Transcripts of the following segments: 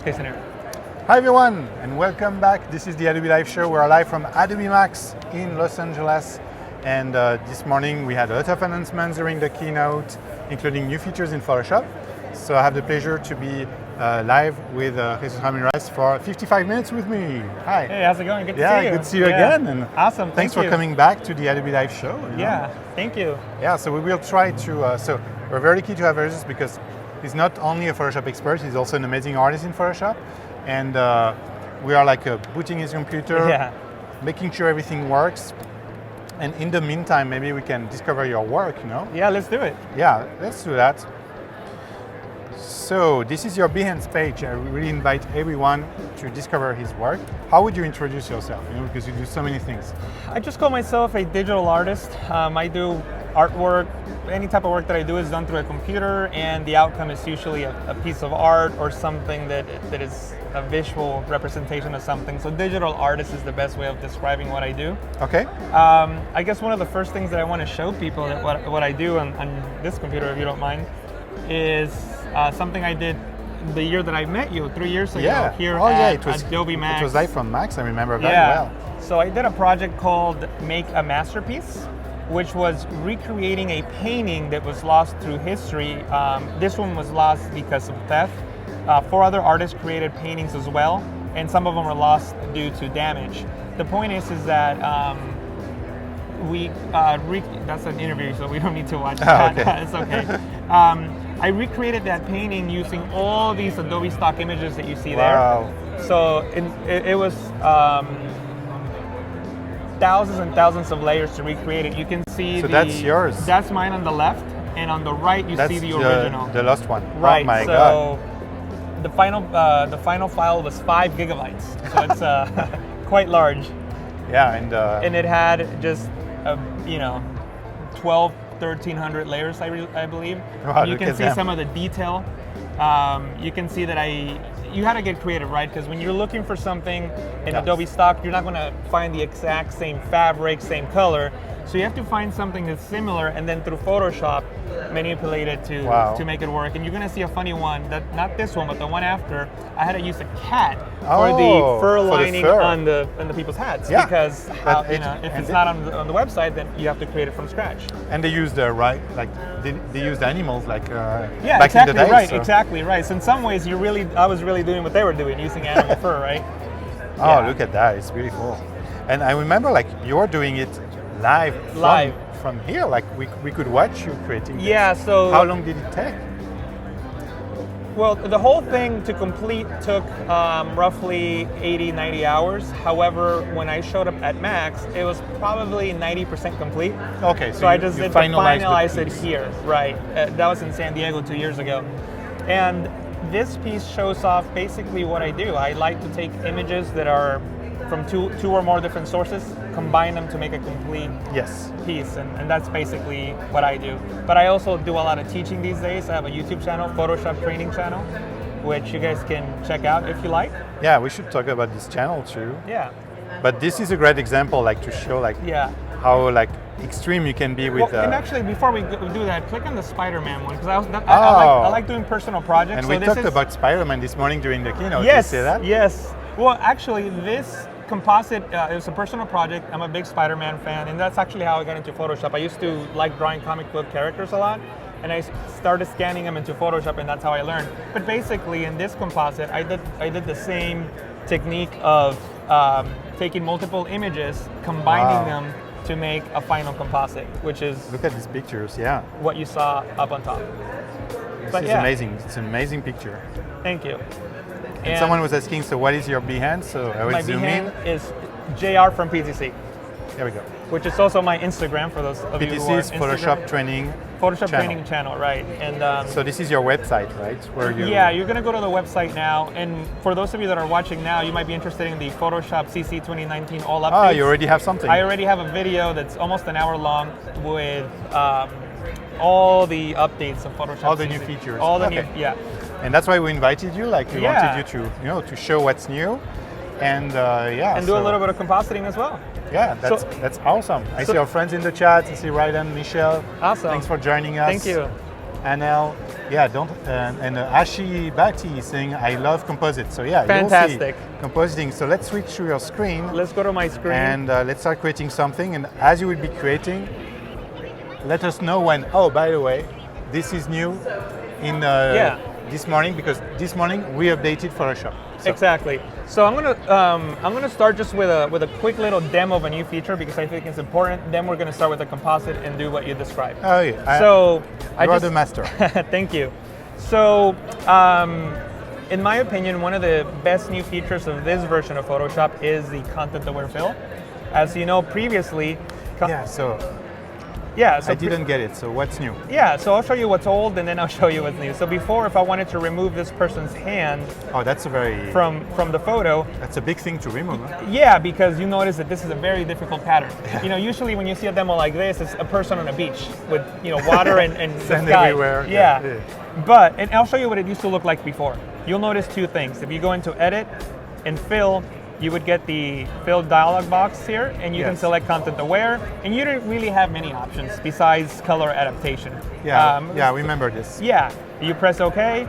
case scenario. Hi everyone, and welcome back. This is the Adobe Live Show. We're live from Adobe MAX in Los Angeles. And this morning we had a lot of announcements during the keynote, including new features in Photoshop. So I have the pleasure to be live with Jesús Ramirez for 55 minutes with me. Hi. Hey, how's it going? Good to see you. Yeah, good to see you again. And awesome. Thanks for coming back to the Adobe Live Show. Yeah, thank you. Yeah, so we will try to, so we're very keen to have Jesús because he's not only a Photoshop expert, he's also an amazing artist in Photoshop. And we are like booting his computer, making sure everything works. And in the meantime, maybe we can discover your work, you know? Yeah, let's do it. Yeah, let's do that. So this is your Behance page. I really invite everyone to discover his work. How would you introduce yourself? You know, because you do so many things. I just call myself a digital artist. I do artwork. Any type of work that I do is done through a computer, and the outcome is usually a piece of art or something that is a visual representation of something. So digital artist is the best way of describing what I do. Okay. I guess one of the first things that I want to show people that what I do on this computer, if you don't mind, is something I did the year that I met you, 3 years ago, here at Adobe MAX. It was live from Max, I remember very well. So I did a project called Make a Masterpiece, which was recreating a painting that was lost through history. This one was lost because of theft. 4 other artists created paintings as well, and some of them were lost due to damage. The point is that that's an interview, so we don't need to watch that. Okay. It's okay. I recreated that painting using all these Adobe stock images that you see there. So it was thousands and thousands of layers to recreate it. You can see that's yours. That's mine on the left, and on the right you see the original. The lost one. Right. Oh my God. The final file was 5 gigabytes, so it's quite large. Yeah, and it had just 1,300 layers, I believe. Wow, you can see some of the detail. You can see that you had to get creative, right? Because when you're looking for something in Adobe stock, you're not going to find the exact same fabric, same color. So you have to find something that's similar, and then through Photoshop, manipulate it to make it work. And you're going to see a funny one, not this one, but the one after. I had to use a cat for the fur lining on the people's hats, because if it's not on the website, then you have to create it from scratch. And they use the they use the animals back exactly in the day. Right, so. Exactly right. So in some ways, I was really doing what they were doing, using animal fur, right? Oh, look at that! It's beautiful. And I remember you're doing it live from here. Like we could watch you creating this. Yeah. So how long did it take? Well, the whole thing to complete took roughly 80-90 hours. However, when I showed up at Max, it was probably 90% complete. Okay, so I just did finalize it here. Right. That was in San Diego 2 years ago. And this piece shows off basically what I do. I like to take images that are from two or more different sources, combine them to make a complete piece, and that's basically what I do. But I also do a lot of teaching these days. I have a YouTube channel, Photoshop training channel, which you guys can check out if you like. Yeah, we should talk about this channel too. Yeah. But this is a great example, to show how extreme you can be with. And actually, before we do that, click on the Spider-Man one, because I like doing personal projects. And we talked about Spider-Man this morning during the keynote. Yes. Did you see that? Yes. Well, actually, this composite is a personal project. I'm a big Spider-Man fan, and that's actually how I got into Photoshop. I used to like drawing comic book characters a lot, and I started scanning them into Photoshop, and that's how I learned. But basically, in this composite, I did the same technique of taking multiple images, combining them to make a final composite, which is look at these pictures. What you saw up on top. This is amazing. It's an amazing picture. Thank you. And someone was asking, so what is your Behance? So I will zoom in. My Behance is JR from PTC. There we go. Which is also my Instagram for those of you who are PTC's Photoshop training training channel, right? And so this is your website, right? You're going to go to the website now, and for those of you that are watching now, you might be interested in the Photoshop CC 2019 all updates. You already have something. I already have a video that's almost an hour long with all the updates of Photoshop. All the new features. All the new, And that's why we invited you. We wanted you to show what's new, and and do a little bit of compositing as well. Yeah, that's awesome. I see our friends in the chat. I see Ryden, Michelle. Awesome. Thanks for joining us. Thank you. Anel. Yeah, don't. And Ashi Bhatti is saying, I love composite. So yeah, Fantastic. you'll see compositing. So let's switch to your screen. Let's go to my screen. And let's start creating something. And as you will be creating, let us know when, oh, by the way, this is new in this morning, because this morning we updated Photoshop. So. Exactly. So I'm gonna start just with a quick little demo of a new feature because I think it's important. Then we're gonna start with the composite and do what you described. Oh yeah. So you are the master. Thank you. So in my opinion, one of the best new features of this version of Photoshop is the content-aware fill. As you know, previously. I didn't get it, so what's new? Yeah, so I'll show you what's old and then I'll show you what's new. So before, if I wanted to remove this person's hand that's a very from the photo. That's a big thing to remove. Huh? Yeah, because you notice that this is a very difficult pattern. You know, usually when you see a demo like this, it's a person on a beach with water and sand the sky. everywhere. Yeah. And I'll show you what it used to look like before. You'll notice two things. If you go into Edit and Fill, you would get the fill dialog box here, and you can select content aware, and you don't really have many options besides color adaptation. Yeah, remember this. Yeah, you press OK,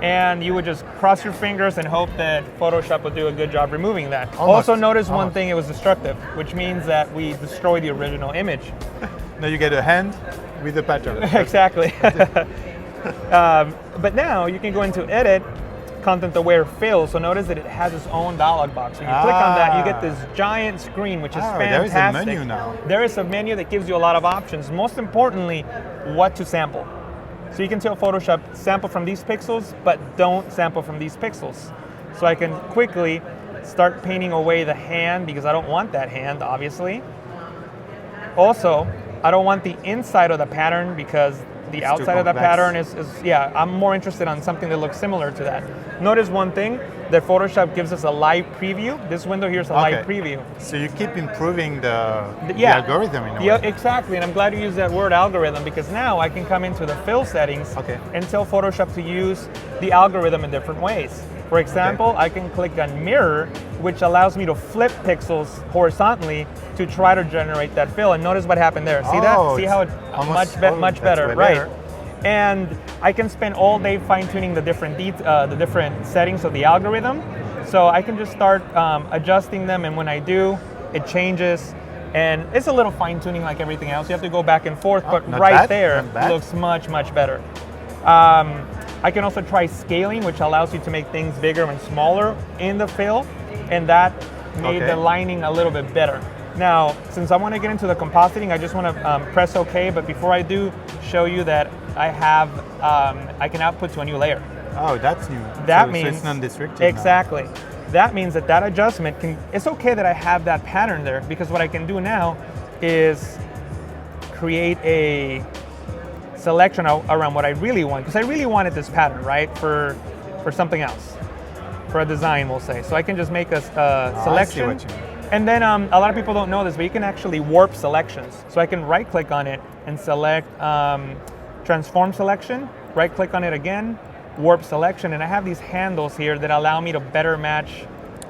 and you would just cross your fingers and hope that Photoshop would do a good job removing that. Also notice one thing, it was destructive, which means that we destroyed the original image. Now you get a hand with a pattern. Exactly. But now you can go into Edit, Content Aware Fill. So notice that it has its own dialog box. When you click on that, you get this giant screen, which is fantastic. There is a menu now. There is a menu that gives you a lot of options. Most importantly, what to sample. So you can tell Photoshop, sample from these pixels, but don't sample from these pixels. So I can quickly start painting away the hand because I don't want that hand, obviously. Also, I don't want the inside of the pattern because the outside of the pattern is I'm more interested on something that looks similar to that. Notice one thing, that Photoshop gives us a live preview. This window here is a live preview. So you keep improving the algorithm in a way. Yeah, exactly, and I'm glad you used that word algorithm because now I can come into the fill settings and tell Photoshop to use the algorithm in different ways. For example, I can click on mirror, which allows me to flip pixels horizontally to try to generate that fill. And notice what happened there. See that? See how it's much better, right? And I can spend all day fine-tuning the different settings of the algorithm. So I can just start adjusting them, and when I do, it changes. And it's a little fine-tuning like everything else. You have to go back and forth, but right there looks much, much better. I can also try scaling, which allows you to make things bigger and smaller in the fill, and that made the lining a little bit better. Now, since I want to get into the compositing, I just want to press OK, but before I do, show you that I can output to a new layer. Oh, that's new. That so means it's non-destructive. Exactly. Now. That means that adjustment it's okay that I have that pattern there, because what I can do now is create a selection around what I really want, because I really wanted this pattern, right, for something else, for a design, we'll say. So I can just make a selection. I see what you mean. And then a lot of people don't know this, but you can actually warp selections. So I can right-click on it and select transform selection, right-click on it again, warp selection, and I have these handles here that allow me to better match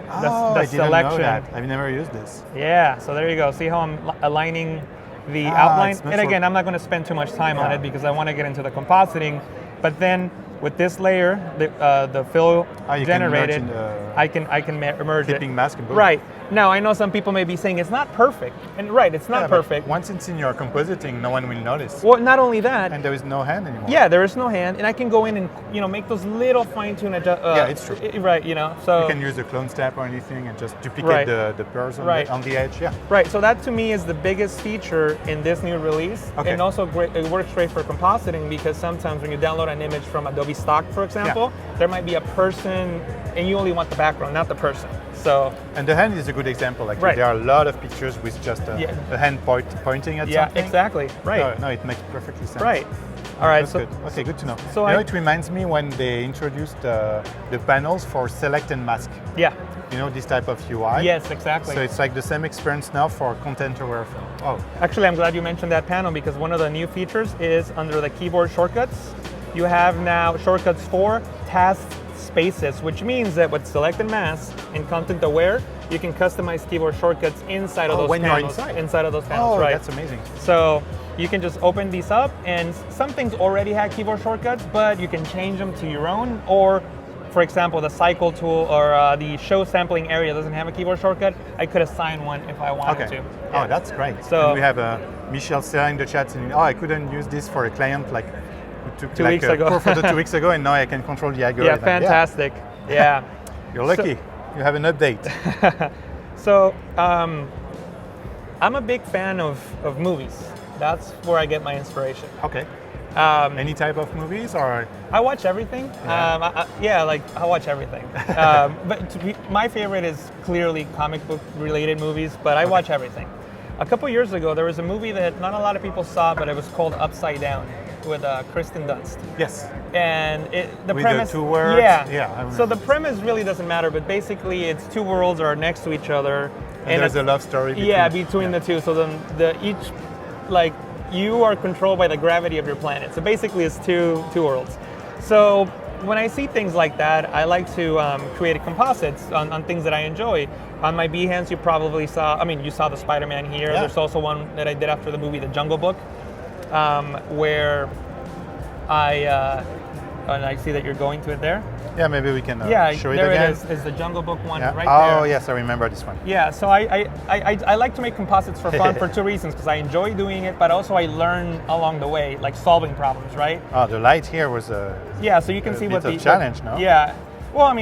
the selection. I didn't know that. I've never used this. Yeah, so there you go. See how I'm aligning the outline? And again, I'm not going to spend too much time on it because I want to get into the compositing. But then with this layer, the fill generated, I can merge it. Clipping mask. Right. Now, I know some people may be saying it's not perfect. And right, it's not perfect. Once it's in your compositing, no one will notice. Well, not only that. And there is no hand anymore. Yeah, there is no hand. And I can go in and make those little fine-tune adjustments. Yeah, it's true. Right, so. You can use a clone step or anything and just duplicate the person on the edge. Yeah. Right, so that to me is the biggest feature in this new release. Okay. And also it works great for compositing, because sometimes when you download an image from Adobe Stock, for example, there might be a person and you only want the background, not the person. So, and the hand is a good example. Like there are a lot of pictures with just a hand pointing at something. Yeah, exactly. Right. No, it makes perfectly sense. Right. All right. That's good. Okay, good to know. So it reminds me when they introduced the panels for select and mask. Yeah. This type of UI. Yes, exactly. So it's like the same experience now for content-aware. Actually, I'm glad you mentioned that panel, because one of the new features is under the keyboard shortcuts. You have now shortcuts for tasks spaces, which means that with Select and Mask and Content Aware, you can customize keyboard shortcuts inside of those when panels. you're inside? Inside of those panels, Oh, right. that's amazing. So you can just open these up, and some things already have keyboard shortcuts, but you can change them to your own. Or, for example, the cycle tool or the show sampling area doesn't have a keyboard shortcut. I could assign one if I wanted Okay. to. Oh, that's great. So- and we have Michelle Serra in the chat saying, I couldn't use this for a client like who took 2 like weeks a ago. poor photo 2 weeks ago, and now I can control the algorithm. Yeah, fantastic. Yeah. You're lucky. You have an update. So I'm a big fan of movies. That's where I get my inspiration. Okay. Any type of movies or? I watch everything. Yeah. I watch everything. But my favorite is clearly comic book related movies, but I watch everything. A couple years ago, there was a movie that not a lot of people saw, but it was called Upside Down with Kristen Dunst. Yes. And the With premise, the two words? Yeah. Yeah, I remember. So the premise really doesn't matter, but basically it's two worlds are next to each other. And there's a love story between the two. So then you are controlled by the gravity of your planet. So basically it's two worlds. So when I see things like that, I like to create composites on things that I enjoy. On my Behance, you probably saw, you saw the Spider-Man here. Yeah. There's also one that I did after the movie The Jungle Book, where and I see that you're going to it there. Yeah, maybe we can show it there again. it is the Jungle Book one Yeah. right there. Oh, yes, I remember this one. Yeah, so I like to make composites for fun for two reasons, because I enjoy doing it, but also I learn along the way, like solving problems, right? Oh, the light here was a So you can see bit what of the challenge, no? Yeah, well,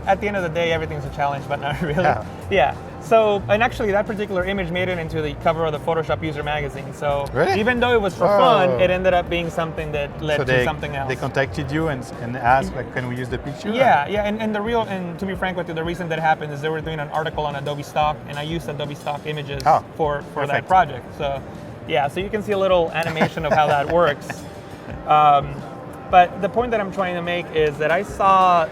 at the end of the day, everything's a challenge, but not really. Yeah. So, and actually, that particular image made it into the cover of the Photoshop User Magazine. So, Really? even though it was for fun, it ended up being something that led to something else. They contacted you and asked, like, can we use the picture? Yeah, and to be frank with you, the reason that happened is they were doing an article on Adobe Stock, and I used Adobe Stock images for that project. So, so you can see a little animation of how that works. But the point that I'm trying to make is that I saw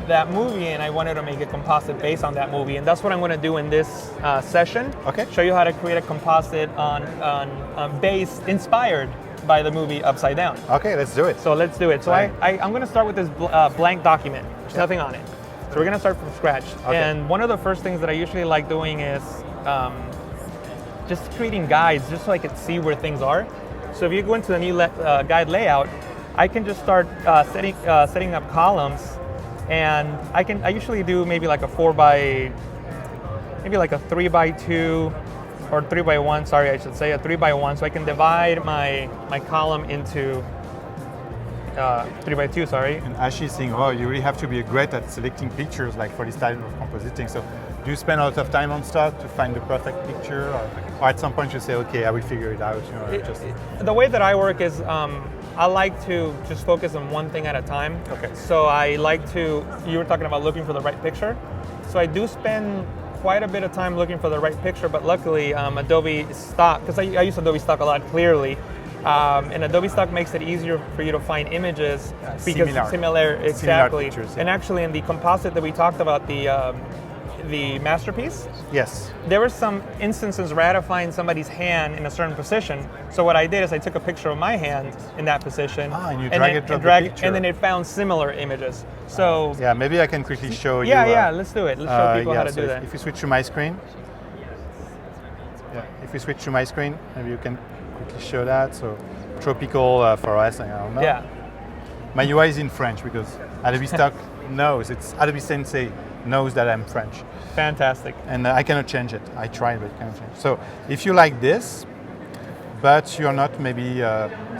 that movie and I wanted to make a composite based on that movie, and that's what I'm going to do in this session. Okay. Show you how to create a composite on inspired by the movie Upside Down. Okay, let's do it. So let's do it. So Right. I'm going to start with this blank document. There's nothing on it. So we're going to start from scratch. Okay. And one of the first things that I usually like doing is just creating guides, just so I can see where things are. So if you go into the new guide layout, I can just start setting up columns, and I usually do maybe like a 3x2 or 3x1. Sorry, I should say a 3x1. So I can divide my column into 3x2. Sorry. And as she's saying, you really have to be great at selecting pictures, like for this type of compositing. So do you spend a lot of time on stuff to find the perfect picture, or at some point you say, okay, I will figure it out? The way that I work is I like to just focus on one thing at a time. Okay. So I like to, you were talking about looking for the right picture. So I do spend quite a bit of time looking for the right picture, but luckily Adobe Stock, because I use Adobe Stock a lot clearly, and Adobe Stock makes it easier for you to find images because similar pictures, yeah. And actually in the composite that we talked about, the masterpiece, yes, there were some instances where I had to find somebody's hand in a certain position. So what I did is I took a picture of my hand in that position, and you and then it found similar images. So maybe I can quickly show you. Let's do it. Let's show people how to do that. If you switch to my screen, maybe you can quickly show that. So tropical for us, I don't know. Yeah. My UI is in French because Adobe Stock knows, it's Adobe Sensei knows that I'm French. Fantastic. And I cannot change it. I tried, but I cannot change it. So if you like this, but you're not maybe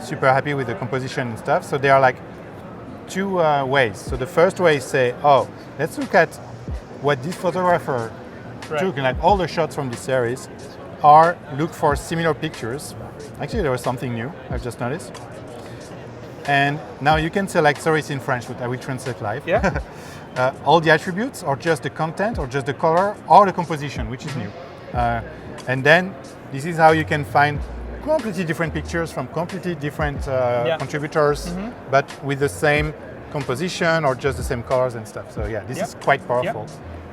super happy with the composition and stuff, so there are like two ways. So the first way is say, let's look at what this photographer took, and like all the shots from this series, or look for similar pictures. Actually, there was something new, I've just noticed. And now you can select, sorry it's in French, but I will translate live. Yeah. All the attributes, or just the content, or just the color, or the composition, which is new. And then this is how you can find completely different pictures from completely different contributors, but with the same composition or just the same colors and stuff. So this is quite powerful.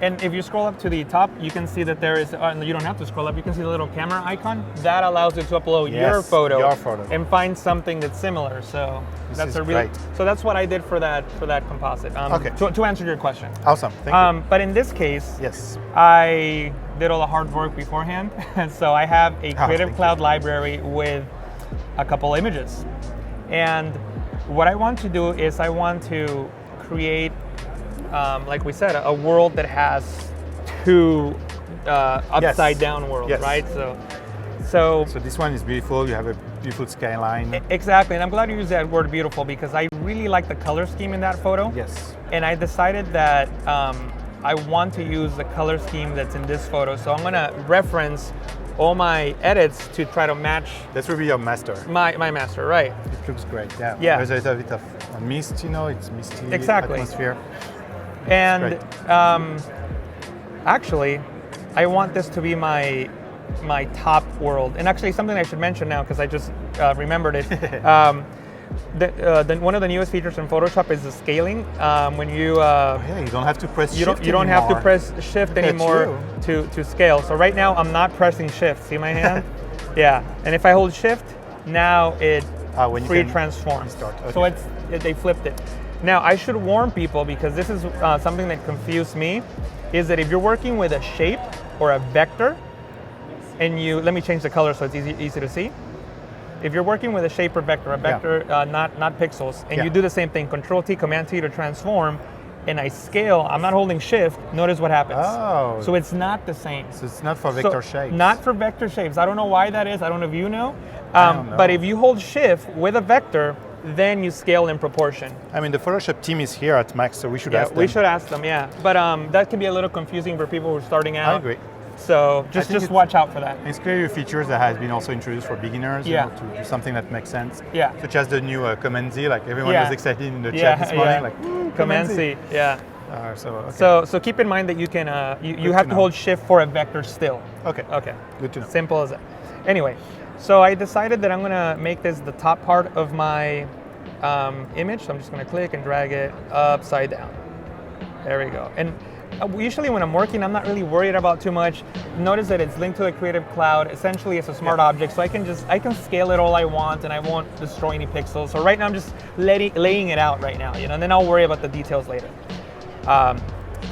And if you scroll up to the top, you can see that there is, you don't have to scroll up, you can see the little camera icon. That allows you to upload your photo and find something that's similar. So that's great. So that's what I did for that composite. Okay. To answer your question. Awesome, thank you. But in this case, Yes. I did all the hard work beforehand. And so I have a Creative Cloud library with a couple images. And what I want to do is I want to create, like we said, a world that has two upside down worlds, right? So this one is beautiful. You have a beautiful skyline. Exactly, and I'm glad you used that word beautiful because I really like the color scheme in that photo. Yes. And I decided that I want to use the color scheme that's in this photo. So I'm gonna reference all my edits to try to match. That will be your master. My master, right? It looks great. Yeah. Yeah. There's a little bit of mist, it's misty atmosphere. And actually, I want this to be my top world. And actually, something I should mention now because I just remembered it. One of the newest features in Photoshop is the scaling. When you you don't have to press shift. You don't have to press shift anymore to scale. So right now I'm not pressing shift. See my hand? Yeah. And if I hold shift, now it free transforms. Okay. So they flipped it. Now I should warn people because this is something that confused me. Is that if you're working with a shape or a vector, and let me change the color so it's easy to see. If you're working with a shape or vector, not pixels, and you do the same thing, Control-T, Command-T to transform, and I scale, I'm not holding shift, notice what happens. Oh. So it's not the same. So it's not for vector shapes. Not for vector shapes. I don't know why that is. I don't know if you know. But if you hold shift with a vector, then you scale in proportion. I mean, the Photoshop team is here at Max, so we should ask them. We should ask them, yeah. But that can be a little confusing for people who are starting out. I agree. So just watch out for that. It's clearly a feature that has been also introduced for beginners, to do something that makes sense. Yeah. Such as the new Command-Z, like everyone was excited in the chat this morning, like Command-Z, yeah. So keep in mind that you can you have to hold shift for a vector still. Okay. Okay. Good to know. Simple as that. Anyway, so I decided that I'm gonna make this the top part of my image. So I'm just gonna click and drag it upside down. There we go. And usually when I'm working, I'm not really worried about too much. Notice that it's linked to the Creative Cloud. Essentially, it's a smart object, so I can scale it all I want, and I won't destroy any pixels. So right now, I'm just laying it out right now, and then I'll worry about the details later.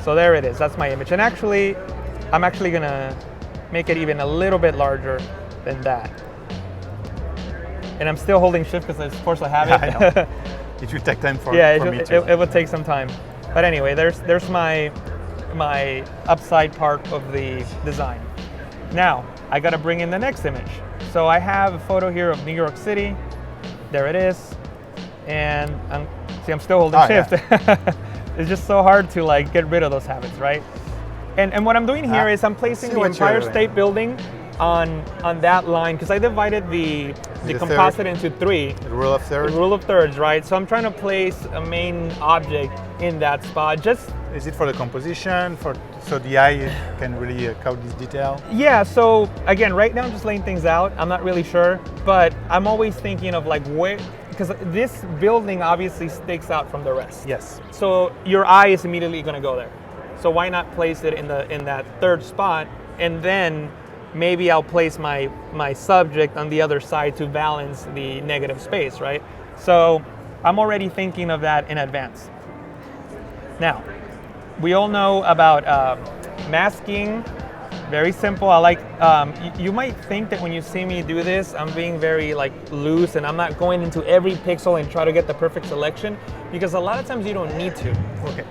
So there it is. That's my image. And actually, I'm actually gonna make it even a little bit larger than that. And I'm still holding shift because, of course, I have it. I know. It will take time for me too. It will take some time. But anyway, there's my upside part of the design. Now, I gotta bring in the next image. So I have a photo here of New York City. There it is. And I'm still holding shift. Yeah. It's just so hard to get rid of those habits, right? And what I'm doing here is I'm placing the Empire State Building on that line because I divided the composite into three. The rule of thirds. The rule of thirds, right? So I'm trying to place a main object in that spot. Is it for the composition, so the eye can really count this detail? Yeah, so again, right now I'm just laying things out. I'm not really sure, but I'm always thinking of where, because this building obviously sticks out from the rest. Yes. So your eye is immediately gonna go there. So why not place it in that third spot, and then maybe I'll place my subject on the other side to balance the negative space, right? So I'm already thinking of that in advance. Now, we all know about masking. Very simple. I like. You might think that when you see me do this, I'm being very loose, and I'm not going into every pixel and try to get the perfect selection, because a lot of times you don't need to. Okay.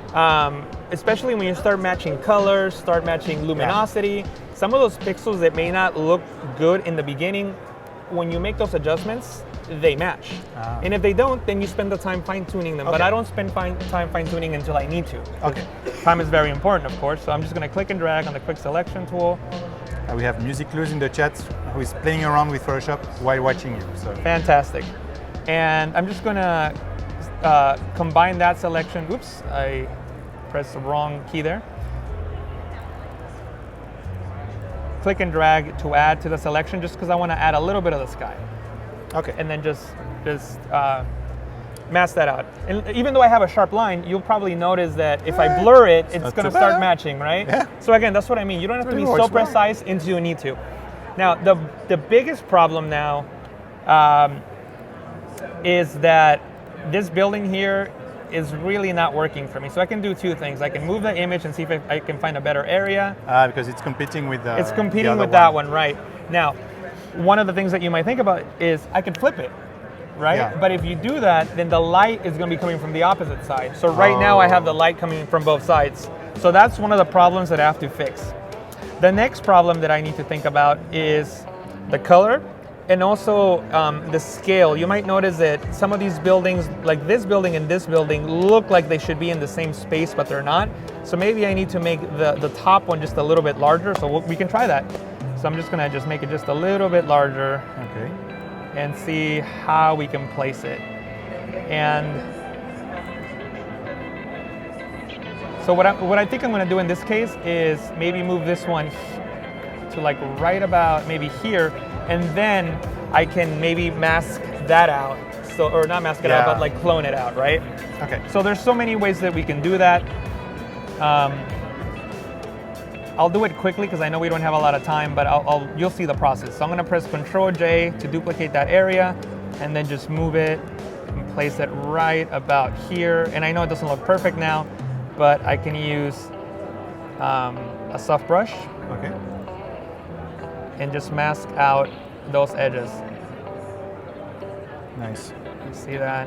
Especially when you start matching colors, start matching luminosity. Some of those pixels that may not look good in the beginning, when you make those adjustments, they match. And if they don't, then you spend the time fine-tuning them. Okay. But I don't spend time fine-tuning until I need to. Okay. Time is very important, of course. So I'm just going to click and drag on the quick selection tool. We have Music Luz in the chat who is playing around with Photoshop while watching you. So. Fantastic. And I'm just going to combine that selection. Oops, I pressed the wrong key there. Click and drag to add to the selection just because I want to add a little bit of the sky. Okay. And then just mask that out. And even though I have a sharp line, you'll probably notice that if I blur it, it's going to start matching, right? Yeah. So again, that's what I mean. You don't have to be so precise until you need to. Now, the biggest problem now is that this building here is really not working for me. So I can do two things. I can move the image and see if I can find a better area. Because it's competing with the It's competing with that one, right. Now, one of the things that you might think about is I can flip it, right? Yeah. But if you do that, then the light is going to be coming from the opposite side. So right now I have the light coming from both sides. So that's one of the problems that I have to fix. The next problem that I need to think about is the color and also the scale. You might notice that some of these buildings, like this building and this building, look like they should be in the same space, but they're not. So maybe I need to make the top one just a little bit larger, so we can try that. So I'm just gonna make it just a little bit larger. Okay. And see how we can place it. And so what I think I'm gonna do in this case is maybe move this one to like right about maybe here, and then I can maybe mask that out. So, or not mask it out, but like clone it out, right? Okay. So there's so many ways that we can do that. I'll do it quickly because I know we don't have a lot of time, but you'll see the process. So I'm gonna press Control J to duplicate that area, and then just move it and place it right about here. And I know it doesn't look perfect now, but I can use a soft brush. Okay. And just mask out those edges. Nice. You see that?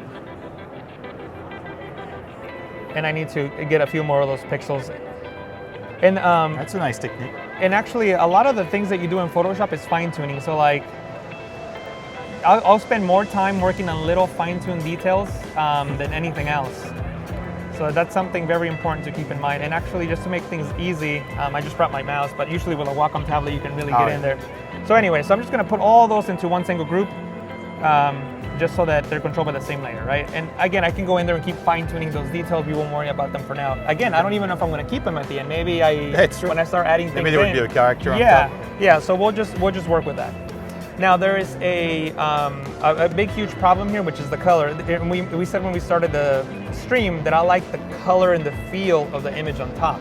And I need to get a few more of those pixels. And that's a nice technique. And actually, a lot of the things that you do in Photoshop is fine-tuning. So like, I'll spend more time working on little fine-tuned details than anything else. So that's something very important to keep in mind. And actually, just to make things easy, I just brought my mouse, but usually with a Wacom tablet, you can really get in there. So anyway, so I'm just gonna put all those into one single group, just so that they're controlled by the same layer, right? And again, I can go in there and keep fine-tuning those details. We won't worry about them for now. Again, I don't even know if I'm gonna keep them at the end. Maybe when I start adding things maybe there would be a character on top. top. Yeah, so we'll just work with that. Now there is a big, huge problem here, which is the color. And we said when we started the stream that I like the color and the feel of the image on top.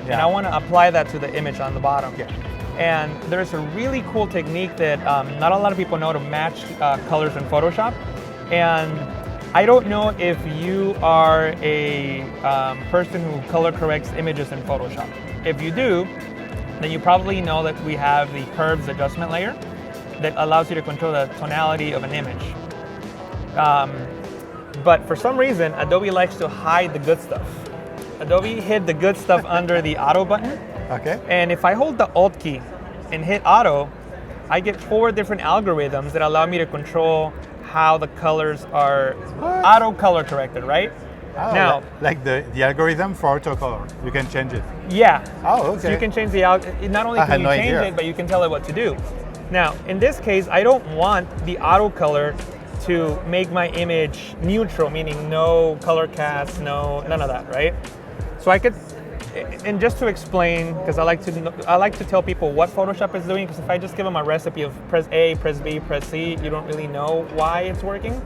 Yeah. And I want to apply that to the image on the bottom. Yeah. And there's a really cool technique that not a lot of people know to match colors in Photoshop. And I don't know if you are a person who color corrects images in Photoshop. If you do, then you probably know that we have the curves adjustment layer that allows you to control the tonality of an image. But for some reason, Adobe likes to hide the good stuff. Adobe hid the good stuff under the auto button. Okay. And if I hold the Alt key and hit auto, I get 4 different algorithms that allow me to control how the colors are auto color corrected, right? Oh, now, like the algorithm for auto color, you can change it. Yeah. Oh, okay. So you can change the algorithm. Not only can you change it, but you can tell it what to do. Now, in this case, I don't want the auto color to make my image neutral, meaning no color cast, none of that, right? So I could, and just to explain, because I like to tell people what Photoshop is doing, because if I just give them a recipe of press A, press B, press C, you don't really know why it's working.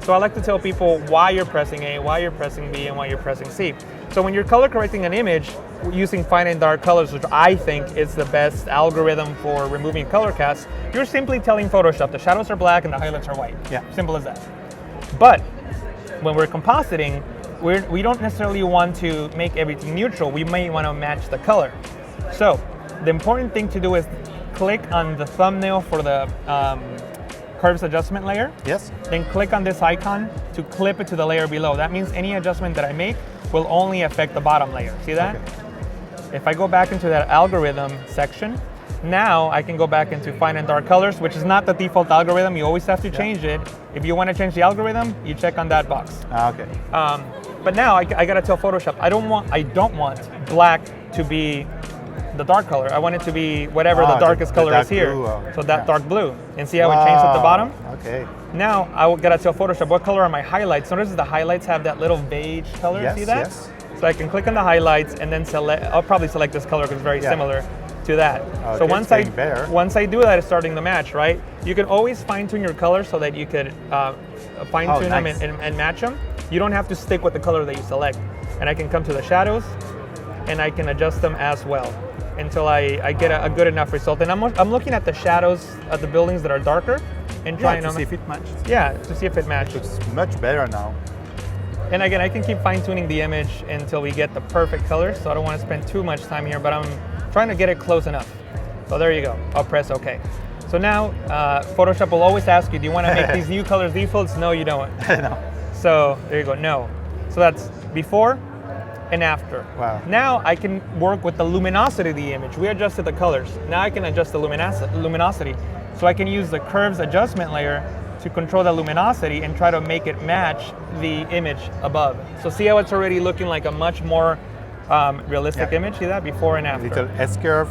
So I like to tell people why you're pressing A, why you're pressing B, and why you're pressing C. So when you're color correcting an image using fine and dark colors, which I think is the best algorithm for removing color casts, you're simply telling Photoshop the shadows are black and the highlights are white. Yeah. Simple as that. But when we're compositing, we don't necessarily want to make everything neutral. We may want to match the color. So the important thing to do is click on the thumbnail for the curves adjustment layer. Yes. Then click on this icon to clip it to the layer below. That means any adjustment that I make will only affect the bottom layer. See that? Okay. If I go back into that algorithm section, now I can go back into fine and dark colors, which is not the default algorithm. You always have to change it. If you want to change the algorithm, you check on that box. Okay. But now I gotta tell Photoshop I don't want black to be the dark color. I want it to be whatever the darkest color is here. So that dark blue. And see how it changed at the bottom? Okay. Now I gotta tell Photoshop what color are my highlights. Notice the highlights have that little beige color. Yes, see that? Yes. So I can click on the highlights and then select. I'll probably select this color because it's very similar. to that. Okay, So it's getting better. once I do that, it's starting to match, right? You can always fine tune your colors so that you could fine tune them nice. and match them. You don't have to stick with the color that you select. And I can come to the shadows and I can adjust them as well until I get a good enough result. And I'm looking at the shadows of the buildings that are darker and trying to see if it matches. Yeah, to see if it matches. It's much better now. And again, I can keep fine-tuning the image until we get the perfect colors, so I don't want to spend too much time here, but I'm trying to get it close enough. So there you go, I'll press OK. So now, Photoshop will always ask you, do you want to make these new colors defaults? No, you don't. No. So there you go, no. So that's before and after. Wow. Now I can work with the luminosity of the image. We adjusted the colors. Now I can adjust the luminosity. So I can use the curves adjustment layer to control the luminosity and try to make it match the image above. So see how it's already looking like a much more realistic image? See that? Before and after. Little S-curve.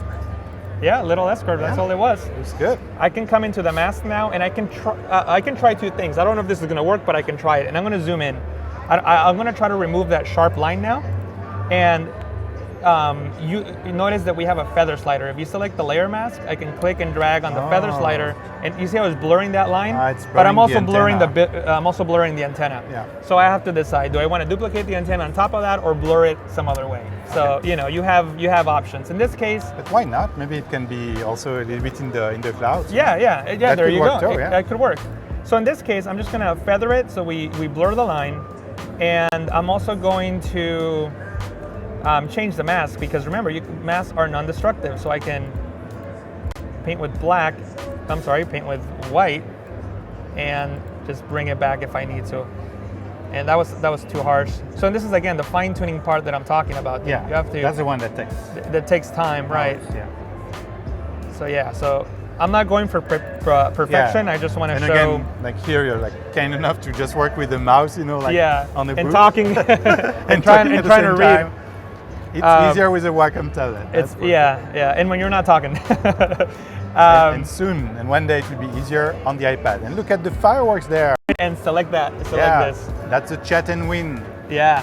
Yeah, little S-curve, that's all it was. It's good. I can come into the mask now and I can try two things. I don't know if this is gonna work, but I can try it. And I'm gonna zoom in. I'm gonna try to remove that sharp line now. And you notice that we have a feather slider. If you select the layer mask, I can click and drag on the feather slider, and you see how it's blurring that line. But I'm also blurring the antenna. Yeah. So I have to decide: do I want to duplicate the antenna on top of that, or blur it some other way? So you know, you have options. In this case, but why not? Maybe it can be also a little bit in the clouds. Yeah. That There you go. Too, That could work. So in this case, I'm just gonna feather it so we blur the line, and I'm also going to change the mask, because remember, masks are non-destructive, so I can paint with white and just bring it back if I need to. And that was too harsh. So this is again the fine-tuning part that I'm talking about. Yeah, you have to. That's the one that takes time, right? Yeah. So I'm not going for perfection. I just want to show. Again, like here, you're like kind enough to just work with the mouse, you know, like on the and booth. talking and trying to read. It's easier with a Wacom tablet. And when you're not talking. And soon, and one day it will be easier on the iPad. And look at the fireworks there. And select this. That's a chat and win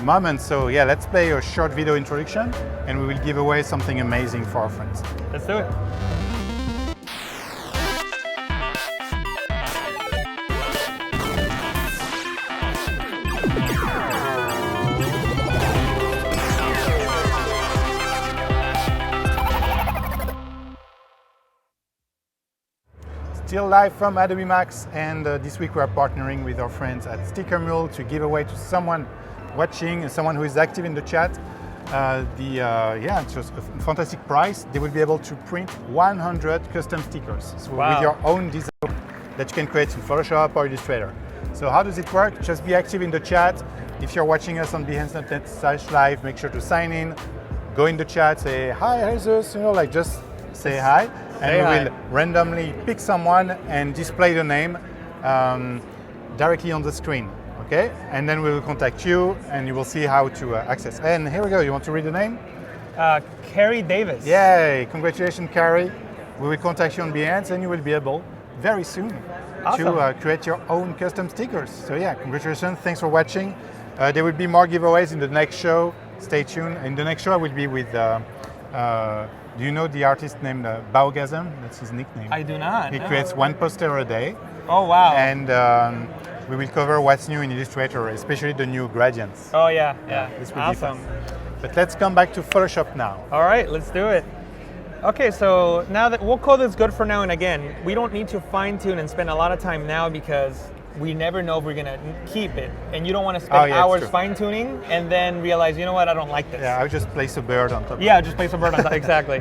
moment. So let's play a short video introduction, and we will give away something amazing for our friends. Let's do it. Still live from Adobe MAX, and this week we are partnering with our friends at Sticker Mule to give away to someone watching and someone who is active in the chat it's just a fantastic price. They will be able to print 100 custom stickers with your own design that you can create in Photoshop or Illustrator. So how does it work? Just be active in the chat. If you're watching us on Behance.net/live, make sure to sign in, go in the chat, say hi Jesus, just say hi. And we will randomly pick someone and display the name directly on the screen, okay? And then we will contact you, and you will see how to access. And here we go. You want to read the name? Carrie Davis. Yay! Congratulations, Carrie. We will contact you on Behance, and you will be able very soon to create your own custom stickers. So congratulations. Thanks for watching. There will be more giveaways in the next show. Stay tuned. In the next show, I will be with. Do you know the artist named Baugasm? That's his nickname. I do not. He creates one poster a day. Oh, wow. And we will cover what's new in Illustrator, especially the new gradients. Oh, yeah. This will awesome. be fun. But let's come back to Photoshop now. All right, let's do it. Okay, so now that we'll call this good for now, and again, we don't need to fine tune and spend a lot of time now because we never know if we're gonna keep it. And you don't want to spend hours fine tuning and then realize, you know what, I don't like this. Yeah, I'll just place a bird on top. Yeah, just place a bird on top, exactly.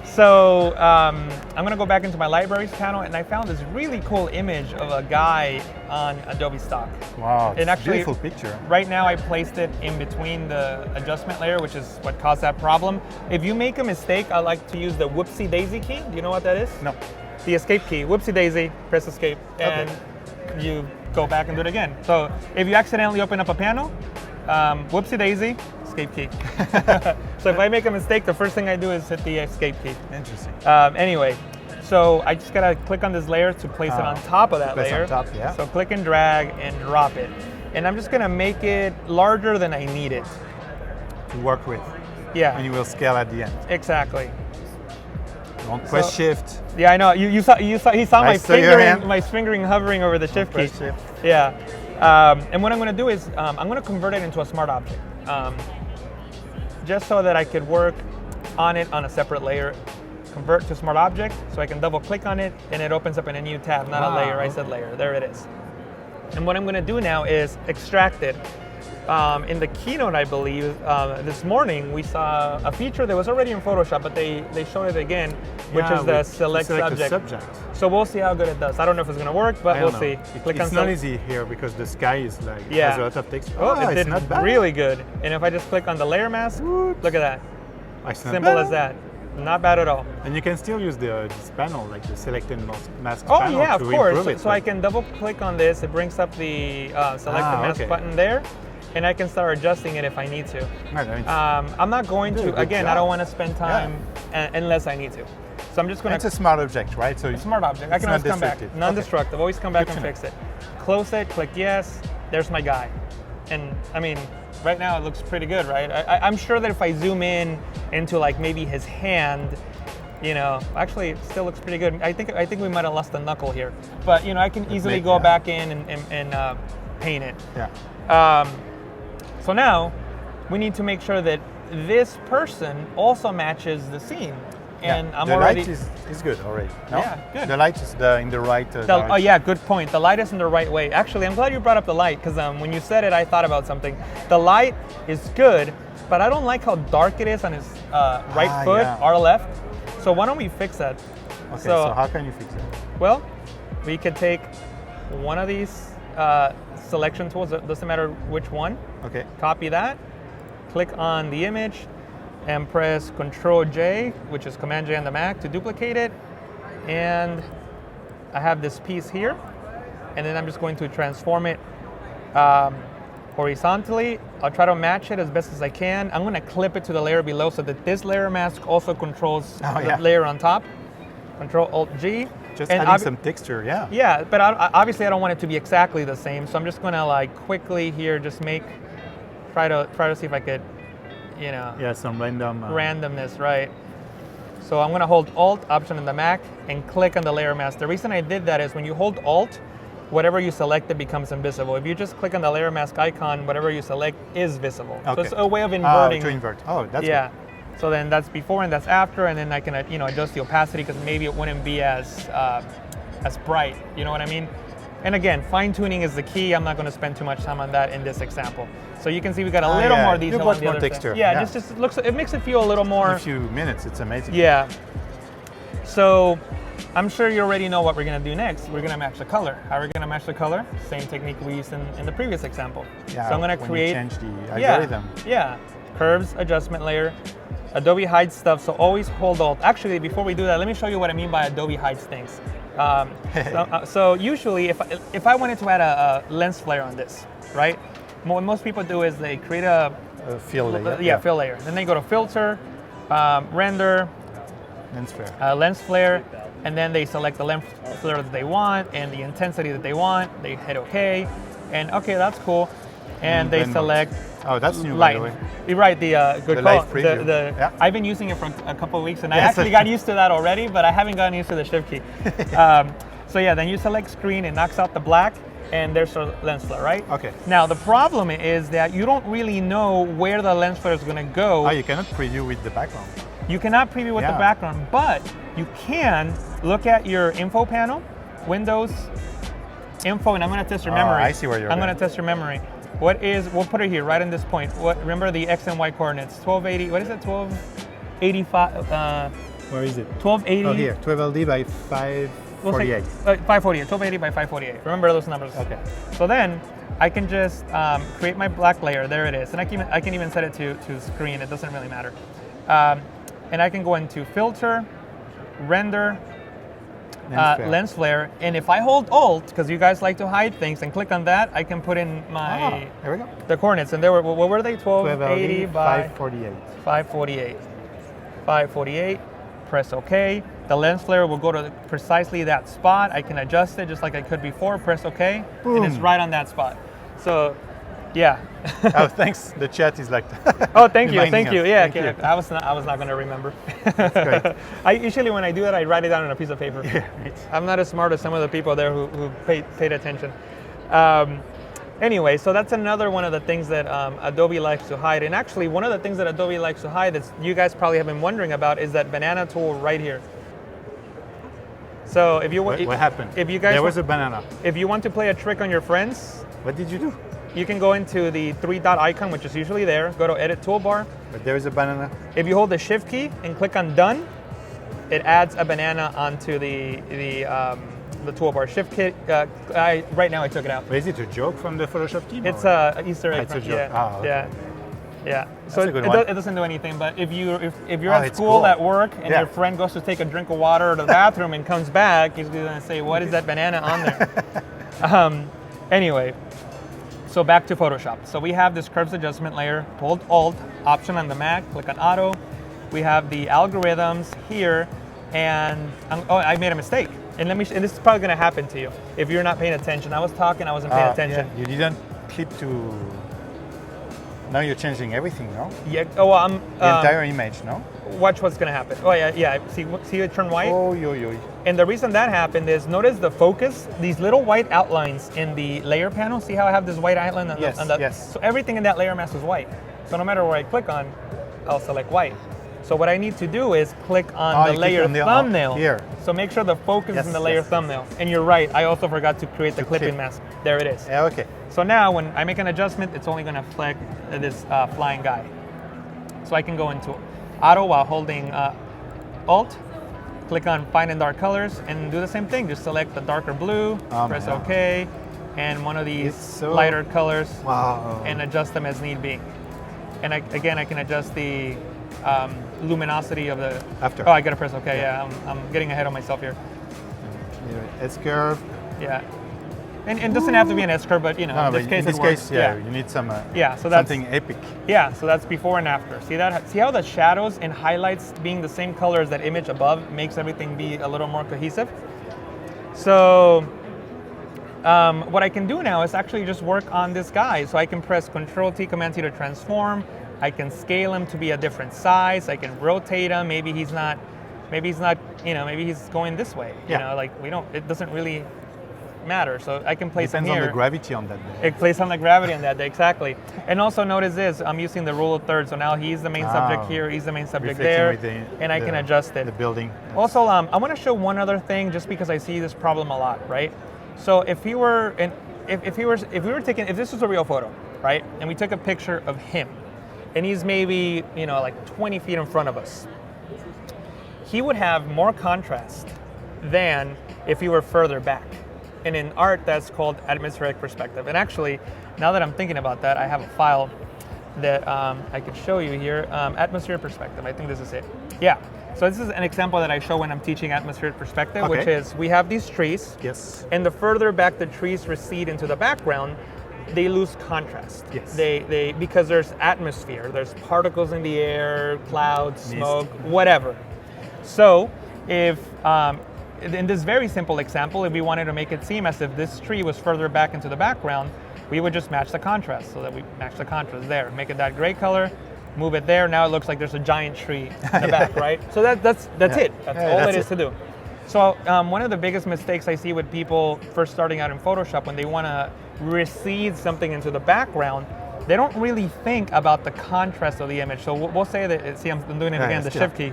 So I'm gonna go back into my libraries panel, and I found this really cool image of a guy on Adobe stock. Wow, and actually, beautiful picture. Right now I placed it in between the adjustment layer, which is what caused that problem. If you make a mistake, I like to use the whoopsie daisy key. Do you know what that is? No. The escape key, whoopsie daisy, press escape, and you go back and do it again. So if you accidentally open up a panel, whoopsie daisy, escape key. So if I make a mistake, the first thing I do is hit the escape key. Interesting. Anyway, so I just gotta click on this layer to place it on top of that layer. On top, yeah. So click and drag and drop it. And I'm just gonna make it larger than I need it. To work with. Yeah. And you will scale at the end. Exactly. Don't press shift. Yeah, I know. He saw I saw your hand. my fingering hovering over the shift key. Press shift. Yeah. And what I'm going to do is I'm going to convert it into a smart object, just so that I could work on it on a separate layer. Convert to smart object, so I can double click on it, and it opens up in a new tab, not a layer. I said layer. There it is. And what I'm going to do now is extract it. In the keynote, I believe, this morning, we saw a feature that was already in Photoshop, but they showed it again, which is the select subject. So we'll see how good it does. I don't know if it's going to work, but we'll see. It's not easy here because the sky is like has a lot of text. Oh, it's not bad. Really good. And if I just click on the layer mask, look at that. Simple as that. Not bad at all. And you can still use this panel, like the selected mask panel. Oh yeah, of course. So I can double click on this. It brings up the selected mask button there. And I can start adjusting it if I need to. I'm not going to, again, I don't want to spend time unless I need to. So I'm just going to... It's a smart object, right? So a smart object. I can always come back. Non-destructive. Always come back and fix it. Close it, click yes. There's my guy. And I mean, right now it looks pretty good, right? I'm sure that if I zoom in into like maybe his hand, you know, actually it still looks pretty good. I think we might have lost a knuckle here. But, you know, I can easily go back in and paint it. Yeah. So now we need to make sure that this person also matches the scene. And I'm already... The light is good already. No? Yeah, good. The light is in the right direction. Oh yeah, good point. The light is in the right way. Actually, I'm glad you brought up the light because when you said it, I thought about something. The light is good, but I don't like how dark it is on his right foot or left. So why don't we fix that? Okay, so how can you fix it? Well, we could take one of these selection tools, it doesn't matter which one. Okay. Copy that, click on the image, and press Control-J, which is Command-J on the Mac, to duplicate it. And I have this piece here, and then I'm just going to transform it horizontally. I'll try to match it as best as I can. I'm going to clip it to the layer below so that this layer mask also controls the layer on top. Control-Alt-G. Just adding some texture, yeah. Yeah, but obviously I don't want it to be exactly the same, so I'm just gonna like quickly here just try to see if I could, you know. Yeah, some randomness, right? So I'm gonna hold Alt, Option on the Mac, and click on the layer mask. The reason I did that is when you hold Alt, whatever you select, it becomes invisible. If you just click on the layer mask icon, whatever you select is visible. Okay. So it's a way of inverting. To invert. Oh, that's good. So then that's before and that's after, and then I can adjust the opacity because maybe it wouldn't be as bright. You know what I mean? And again, fine tuning is the key. I'm not going to spend too much time on that in this example. So you can see we got a little more detail on the other texture. side. Yeah, it makes it feel a little more. In a few minutes, it's amazing. Yeah. So I'm sure you already know what we're going to do next. We're going to match the color. How are we going to match the color? Same technique we used in the previous example. Yeah, so I'm going to create. Change the algorithm. Yeah. Curves, adjustment layer. Adobe hides stuff, so always hold Alt. Actually, before we do that, let me show you what I mean by Adobe hides things. So usually, if I wanted to add a lens flare on this, right? What most people do is they create a fill layer. Fill layer. Then they go to Filter, Render, Lens flare, and then they select the lens flare that they want and the intensity that they want. They hit OK, and OK, that's cool. And they select. Oh, that's new, light. By the way. You're right, the good call. Live preview. I've been using it for a couple of weeks, and I actually got used to that already, but I haven't gotten used to the shift key. So yeah, then you select screen, it knocks out the black, and there's a lens flare, right? Okay. Now, the problem is that you don't really know where the lens flare is going to go. Oh, you cannot preview with the background. You cannot preview with the background, but you can look at your info panel, Windows, Info, and I'm going to test your memory. I see where you're I'm going to test your memory. We'll put it here, right in this point. Remember the X and Y coordinates, 1280, what is it, 1285? Where is it? 1280. Oh, here, 12LD by 548. 548, 1280 by 548. Remember those numbers. Okay. So then, I can just create my black layer, there it is. And I can even set it to screen, it doesn't really matter. And I can go into Filter, Render, lens flare, and if I hold Alt, because you guys like to hide things, and click on that, I can put in my there we go. The coordinates, and what were they? 1280 by 548. 548. 548. Press OK. The lens flare will go to precisely that spot. I can adjust it just like I could before. Press OK, boom. And it's right on that spot. So Yeah. Oh, thanks. The chat is like. Oh, thank you, reminding thank you. us. Yeah, Thank you. I was not going to remember. That's great. I usually, when I do that, I write it down on a piece of paper. Yeah, right. I'm not as smart as some of the people there who paid attention. Anyway, so that's another one of the things that Adobe likes to hide. And actually, one of the things that Adobe likes to hide that you guys probably have been wondering about is that banana tool right here. So if you What happened? If you guys there was a banana. if you want to play a trick on your friends, What did you do? you can go into the three-dot icon, which is usually there. Go to Edit Toolbar. But there is a banana. If you hold the Shift key and click on Done, it adds a banana onto the toolbar. Shift key. Right now, I took it out. But is it a joke from the Photoshop team? It's or- a Easter egg. It's a joke. Yeah. Ah, okay. Yeah. So a good one. it doesn't do anything. But if you're Oh, at it's school cool. at work and Yeah. your friend goes to take a drink of water or to the bathroom and comes back, he's gonna say, "What is that banana on there?" Anyway, so back to Photoshop. So we have this curves adjustment layer. Hold Alt, Option on the Mac, click on Auto. We have the algorithms here, and I made a mistake. And and this is probably gonna happen to you if you're not paying attention. I was talking, I wasn't paying attention. Yeah. You didn't clip to. Now you're changing everything, no? Yeah. Oh, well, The entire image, no? watch what's gonna happen. Oh yeah. See it turn white. Oh, yo. And the reason that happened is notice the focus, these little white outlines in the layer panel. See how I have this white outline on Yes, the yes. So everything in that layer mask is white. So no matter where I click on, I'll select white. So what I need to do is click on Oh, the you click layer on the- thumbnail. here. So make sure the focus is in the Yes, layer yes. thumbnail. And you're right, I also forgot to create the To clipping clip. mask. There it is. Yeah, okay. So now when I make an adjustment, it's only gonna flag this flying guy. So I can go into auto while holding Alt, click on Fine and Dark Colors, and do the same thing. Just select the darker blue, press yeah. OK, and one of these It's so- lighter colors, Wow. and adjust them as need be. And again, I can adjust the luminosity of the... After. Oh, I gotta press OK, yeah, I'm getting ahead of myself here. S curve. Yeah. And it doesn't have to be an S-curve, but you know, No, in this but case in this it works. case, yeah, you need some So that's something epic. Yeah, so that's before and after. See that? See how the shadows and highlights being the same color as that image above makes everything be a little more cohesive? So what I can do now is actually just work on this guy. So I can press Control-T, Command-T to transform. I can scale him to be a different size. I can rotate him. Maybe he's not, maybe he's going this way. Yeah. You know, like it doesn't really matter. So I can place him Depends here. on the gravity on that day. It plays on the gravity on that day, exactly. And also notice this, I'm using the rule of thirds, so now he's the main subject here, he's the main subject there, and I can adjust it. The building. Also, I want to show one other thing, just because I see this problem a lot, right? So if we were taking, if this was a real photo, right, and we took a picture of him, and he's maybe, like 20 feet in front of us, he would have more contrast than if he were further back. And in art, that's called atmospheric perspective. And actually, now that I'm thinking about that, I have a file that I could show you here. Atmospheric perspective, I think this is it. Yeah, so this is an example that I show when I'm teaching atmospheric perspective, Okay. which is we have these trees, Yes. and the further back the trees recede into the background, they lose contrast. Yes. They because there's atmosphere, there's particles in the air, clouds, Mist. smoke, whatever. So if in this very simple example, if we wanted to make it seem as if this tree was further back into the background, we would just match the contrast. So that we match the contrast there. Make it that gray color, move it there. Now it looks like there's a giant tree in the back, right? So that's it. That's all that's it is to do. So one of the biggest mistakes I see with people first starting out in Photoshop when they want to recede something into the background, they don't really think about the contrast of the image. So we'll say that, see, I'm doing it again, the Shift key.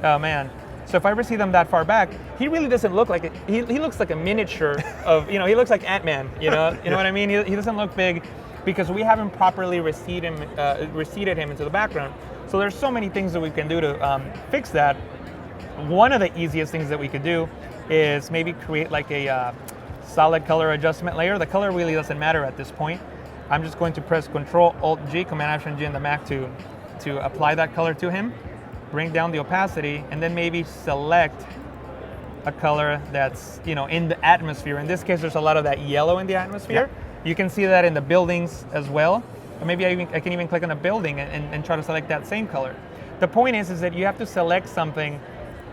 Oh man. So if I recede them that far back, he really doesn't look like it. He looks like a miniature of, he looks like Ant-Man, you know what I mean? He doesn't look big because we haven't properly receded him into the background. So there's so many things that we can do to fix that. One of the easiest things that we could do is maybe create like a solid color adjustment layer. The color really doesn't matter at this point. I'm just going to press Control-Alt-G, Command-Option-G on the Mac to apply that color to him. Bring down the opacity, and then maybe select a color that's in the atmosphere. In this case, there's a lot of that yellow in the atmosphere. Yeah. You can see that in the buildings as well. Or maybe I can even click on a building and try to select that same color. The point is that you have to select something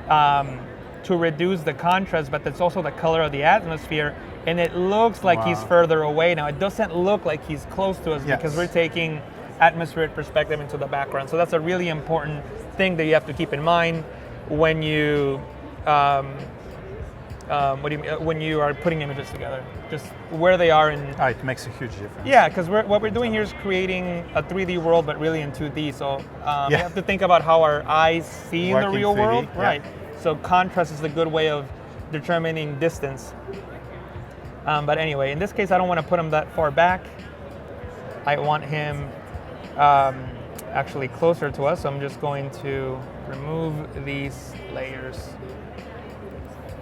to reduce the contrast, but that's also the color of the atmosphere. and it looks like he's further away. Now, it doesn't look like he's close to us because we're taking atmospheric perspective into the background. So that's a really important thing that you have to keep in mind when you when you are putting images together, just where they are in. It makes a huge difference. Yeah, because what we're doing here is creating a 3D world, but really in 2D. So we have to think about how our eyes see in the real world, right? So contrast is a good way of determining distance. But anyway, in this case, I don't want to put him that far back. I want him actually closer to us. So I'm just going to remove these layers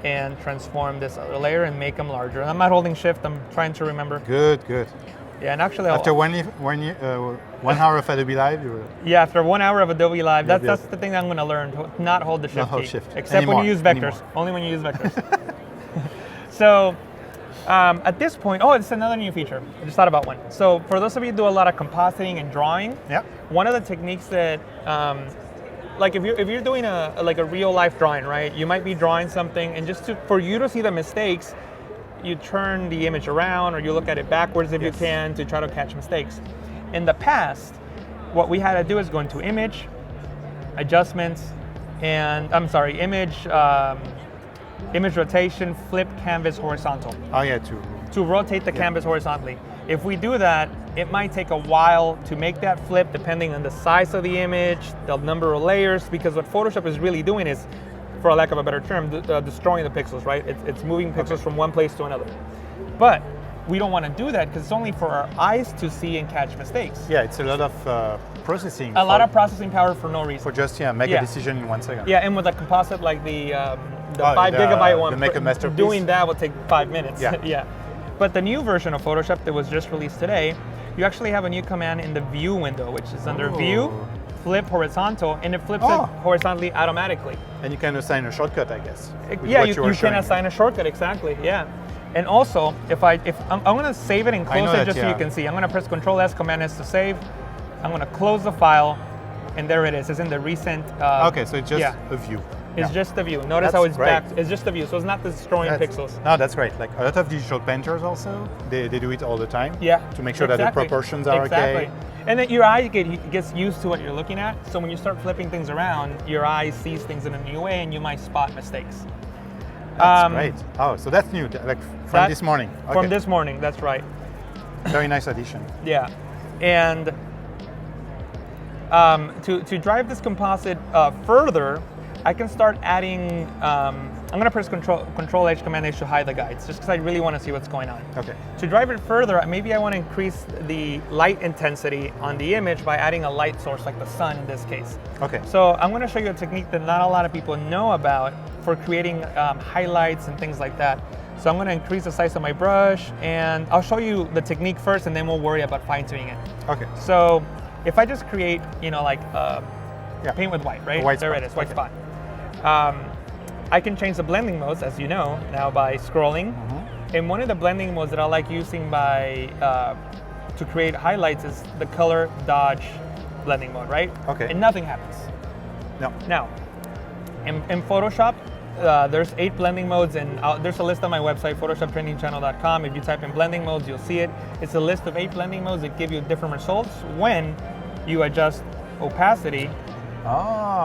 and transform this other layer and make them larger. I'm not holding shift, I'm trying to remember. Good. Yeah, and actually after 1 hour of Adobe Live, yeah, after 1 hour of Adobe Live, that's the thing that I'm going to learn, to not hold the shift key. Except when you use vectors, only when you use vectors. So at this point, it's another new feature. I just thought about one. So for those of you who do a lot of compositing and drawing, one of the techniques that like if you're doing a real life drawing, right? You might be drawing something, and for you to see the mistakes, you turn the image around or you look at it backwards if you can to try to catch mistakes. In the past, what we had to do is go into image, adjustments, and image rotation, flip canvas horizontal. To rotate the canvas horizontally. If we do that, it might take a while to make that flip depending on the size of the image, the number of layers, because what Photoshop is really doing is, for lack of a better term, destroying the pixels, right? It's moving pixels from one place to another. But we don't want to do that because it's only for our eyes to see and catch mistakes. Yeah, it's a lot of processing. A lot of processing power for no reason. For just make a decision in 1 second. Yeah, and with a composite like the 5 gigabyte one, Make a masterpiece. doing that will take 5 minutes. Yeah. But the new version of Photoshop that was just released today, you actually have a new command in the View window, which is under View, Flip Horizontal, and it flips it horizontally automatically. And you can assign a shortcut, I guess. Yeah, you can assign a shortcut, exactly, yeah. And also, I'm going to save it and close it just so you can see. I'm going to press Control S, Command S to save. I'm going to close the file, and there it is. It's in the recent. Okay, so it's just a view. It's just a view. Notice how it's back. It's just a view, so it's not destroying pixels. No, that's great. Like a lot of digital painters also, they do it all the time. Yeah. To make sure that the proportions are okay. And then your eye gets used to what you're looking at. So when you start flipping things around, your eye sees things in a new way, and you might spot mistakes. That's great. Oh, so that's new, like from this morning. Okay. From this morning, that's right. Very nice addition. Yeah, and to drive this composite further, I can start adding, I'm going to press Control H, Command H to hide the guides, just because I really want to see what's going on. Okay. To drive it further, maybe I want to increase the light intensity on the image by adding a light source, like the sun in this case. Okay. So I'm going to show you a technique that not a lot of people know about for creating highlights and things like that. So I'm going to increase the size of my brush, and I'll show you the technique first, and then we'll worry about fine-tuning it. Okay. So if I just create, paint with white, right? White there spot. It is, white spot. I can change the blending modes, as you know, now by scrolling. And one of the blending modes that I like using to create highlights is the color dodge blending mode, right? Okay. And nothing happens. No. Now, in Photoshop, there's 8 blending modes, and there's a list on my website, photoshoptrainingchannel.com. If you type in blending modes, you'll see it. It's a list of 8 blending modes that give you different results when you adjust opacity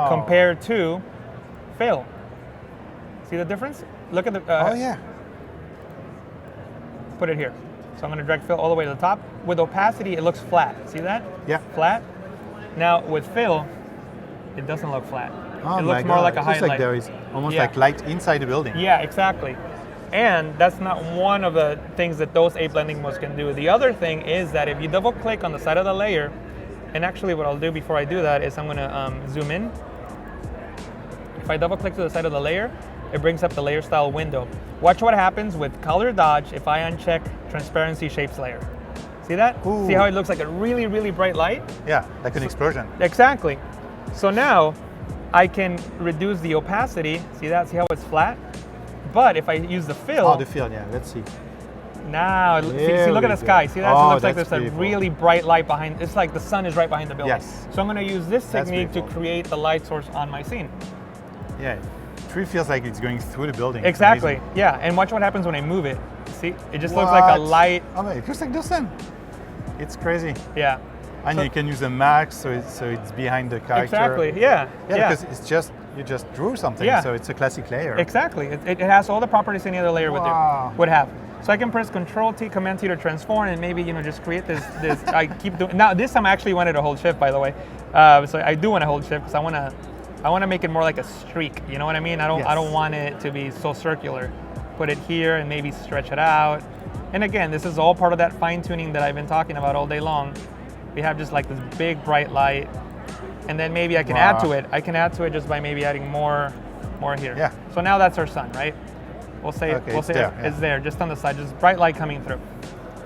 compared to fill. See the difference? Look at the. Put it here. So I'm going to drag fill all the way to the top. With opacity, it looks flat. See that? Yeah. Flat. Now with fill, it doesn't look flat. Oh, it looks more like a highlight. Like there is almost like light inside the building. Yeah, exactly. And that's not one of the things that those 8 blending modes can do. The other thing is that if you double click on the side of the layer, and actually what I'll do before I do that is I'm going to zoom in. If I double click to the side of the layer, it brings up the layer style window. Watch what happens with color dodge if I uncheck transparency shapes layer. See that? Ooh. See how it looks like a really, really bright light? Yeah, like an explosion. Exactly. So now I can reduce the opacity. See that? See how it's flat? But if I use the fill. Oh, the fill, yeah. Let's see. Now, see, look at the sky. See that? Oh, it looks like there's beautiful. a really bright light behind. It's like the sun is right behind the building. Yes. So I'm going to use this technique to beautiful. create the light source on my scene. Yeah, it really feels like it's going through the building. Exactly. Yeah, and watch what happens when I move it. See, it just looks like a What? light. Oh man, it looks like the sun. It's crazy. Yeah. And So- you can use a max, so it's behind the character. Exactly. Yeah. Yeah, because it's just you just drew something, Yeah. so it's a classic layer. Exactly. It has all the properties any other layer Wow. would have. So I can press Control T, Command T to transform, and maybe just create this. I keep doing. Now this time I actually wanted to hold Shift, by the way. So I do want to hold Shift because I want to make it more like a streak. You know what I mean? I Yes. don't want it to be so circular. Put it here and maybe stretch it out. And again, this is all part of that fine tuning that I've been talking about all day long. We have just like this big bright light, and then maybe I can add to Wow. it. I can add to it just by maybe adding more here. Yeah. So now that's our sun, right? We'll say Okay, it's there, yeah. it's there, just on the side, just bright light coming through.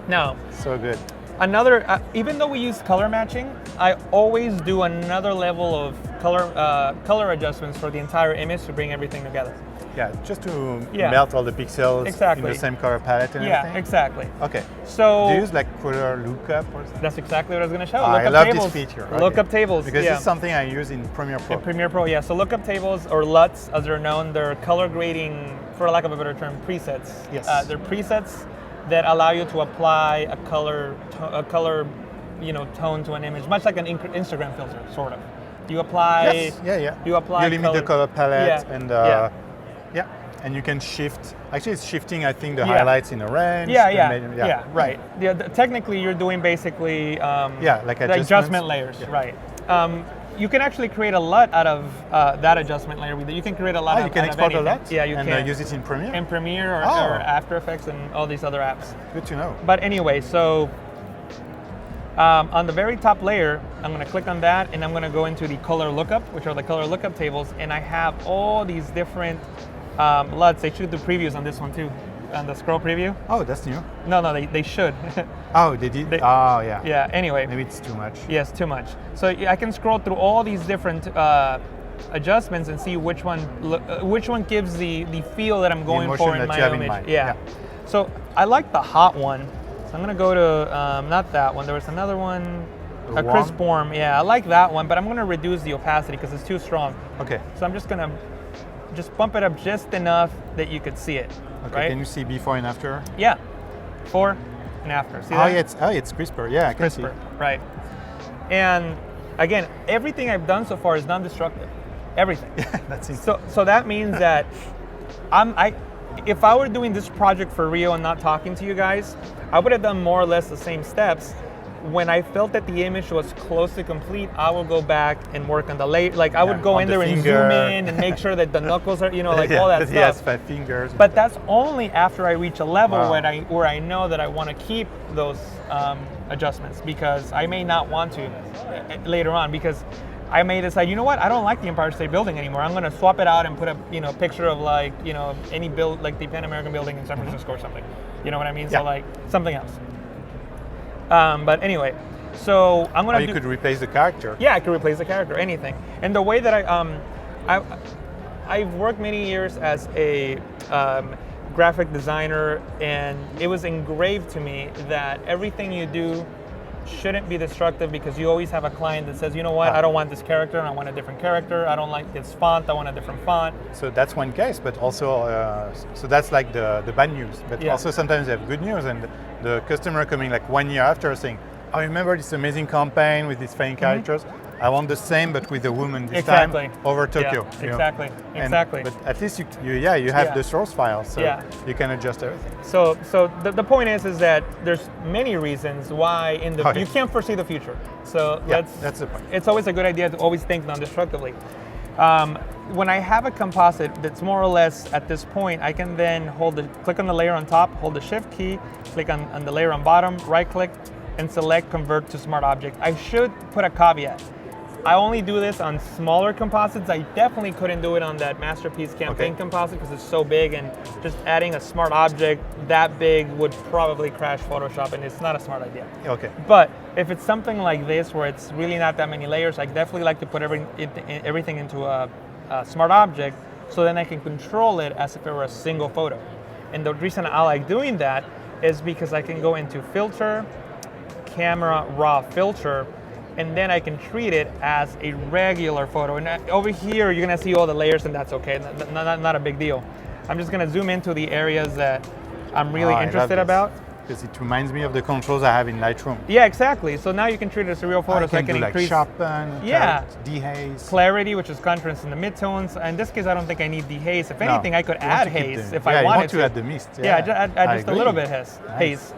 Now, So good. another, even though we use color matching, I always do another level of color adjustments for the entire image to bring everything together. Yeah, just to Yeah. melt all the pixels Exactly. in the same color palette and Yeah, everything. exactly. Okay. So Do you use like color lookup or something? that's exactly what I was going to show. I Lookup love tables. this feature. Lookup tables. Because yeah. it's something I use in Premiere Pro. In Premiere Pro, yeah. So lookup tables, or LUTs as they're known, they're color grading, for lack of a better term, presets. Yes. They're presets that allow you to apply a color tone to an image, much like an Instagram filter, sort of. You apply. Yes. Yeah. You apply. You limit the color palette Yeah. and Yeah. yeah, and you can shift. Actually, it's shifting. I think the Yeah. highlights in a range. Yeah, the yeah, medium- yeah, right. Yeah, technically, you're doing basically like the adjustments. adjustment layers, Yeah. right? You can actually create a LUT out of that adjustment layer. You can create a LUT. You can out export of a anything. lot. Yeah, you and can. use it in Premiere. In Premiere or After Effects and all these other apps. Good to know. But anyway, so on the very top layer, I'm going to click on that, and I'm going to go into the color lookup, which are the color lookup tables, and I have all these different LUTs. They should do previews on this one too, on the scroll preview. Oh, that's new. No, they should. Oh, they did. They- Oh, yeah. Yeah. Anyway. Maybe it's too much. Yes, too much. So I can scroll through all these different adjustments and see which one gives the feel that I'm going emotion for in that my you have in image. mind. Yeah. Yeah. So I like the hot one. So I'm gonna go to not that one. There was another one, The a crisp warm? warm. Yeah, I like that one, but I'm gonna reduce the opacity because it's too strong. Okay. So I'm just gonna bump it up just enough that you could see it. Okay. Right? Can you see before and after? Yeah. Before and after. See Oh, that? yeah, it's crisper. Yeah, I can see. CRISPR, right? And again, everything I've done so far is non-destructive. Everything. That's it. So that means that if I were doing this project for real and not talking to you guys, I would have done more or less the same steps. When I felt that the image was close to complete, I would go back and work on the layer. Like I would go on in the there and finger. zoom in and make sure that the knuckles are, like yeah, all that because he has stuff. 5 fingers. But that's only after I reach a level Wow. where I know that I want to keep those adjustments, because I may not want to later on, because I may decide, you know what, I don't like the Empire State Building anymore. I'm going to swap it out and put a picture of any build, like the Pan American Building in San Francisco or something. You know what I mean? Yeah. So like something else. But anyway, so I'm going Or to you could replace the character. yeah, I could replace the character, anything. And the way that I've worked many years as a graphic designer, and it was engraved to me that everything you do shouldn't be destructive, because you always have a client that says, you know what, I don't want this character, I want a different character. I don't like this font, I want a different font. So that's one case, but also, so that's like the bad news. But Yeah. also sometimes they have good news, and the customer coming like 1 year after saying, I remember this amazing campaign with these funny characters. I want the same, but with a woman this Exactly. time over Tokyo. Yeah, you know. exactly. And- Exactly. But at least you have Yeah. the source file, so Yeah. you can adjust everything. So the point is that there's many reasons why Oh, yeah. you can't foresee the future. So Yeah, that's the point. It's always a good idea to always think non-destructively. When I have a composite that's more or less at this point, I can then click on the layer on top, hold the Shift key, click on the layer on bottom, right click, and select Convert to Smart Object. I should put a caveat. I only do this on smaller composites. I definitely couldn't do it on that Masterpiece Campaign Okay. composite because it's so big, and just adding a smart object that big would probably crash Photoshop, and it's not a smart idea. Okay. But if it's something like this where it's really not that many layers, I definitely like to put everything into a smart object, so then I can control it as if it were a single photo. And the reason I like doing that is because I can go into Filter, Camera, Raw Filter, and then I can treat it as a regular photo. And over here, you're gonna see all the layers, and that's okay, not a big deal. I'm just gonna zoom into the areas that I'm really I love interested this, about. because it reminds me of the controls I have in Lightroom. Yeah, exactly. So now you can treat it as a real photo. So I can do increase sharpen, Yeah. dehaze. clarity, which is contrast in the midtones. In this case, I don't think I need dehaze. If anything, I could You want add to keep haze the- if yeah, I you wanted want to add the mist. Yeah, add I just a agree. little bit haze. Nice.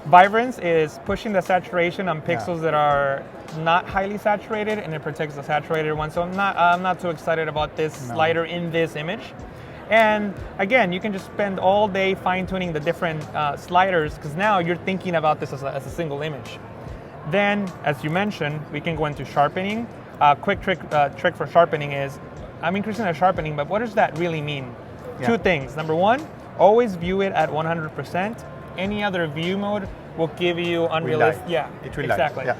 Vibrance is pushing the saturation on pixels that are not highly saturated, and it protects the saturated ones. So I'm not too excited about this slider in this image. And again, you can just spend all day fine-tuning the different sliders, because now you're thinking about this as a single image. Then, as you mentioned, we can go into sharpening. Quick trick for sharpening is, I'm increasing the sharpening, but what does that really mean? Yeah. Two things. Number one, always view it at 100%. Any other view mode will give you unrealistic. lie. Yeah, It will exactly. lie.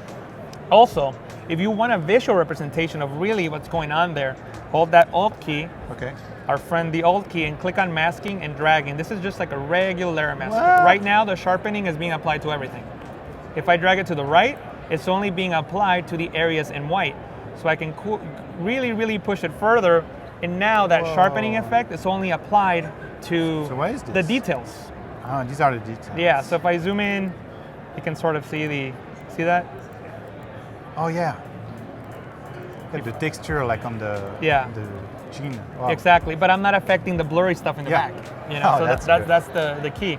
Also, if you want a visual representation of really what's going on there, hold that Alt key, Okay. our friend the Alt key, and click on masking and dragging. This is just like a regular layer mask. What? Right now, the sharpening is being applied to everything. If I drag it to the right, it's only being applied to the areas in white. So I can really push it further, and now that sharpening effect is only applied to So what is the this? details. Ah, these are the details. Yeah, so if I zoom in, you can sort of see that? Oh yeah. Like the texture, like on the Yeah. the jean. Wow. Exactly, but I'm not affecting the blurry stuff in the Yeah. back. You know, Oh, so that's that's good. the key.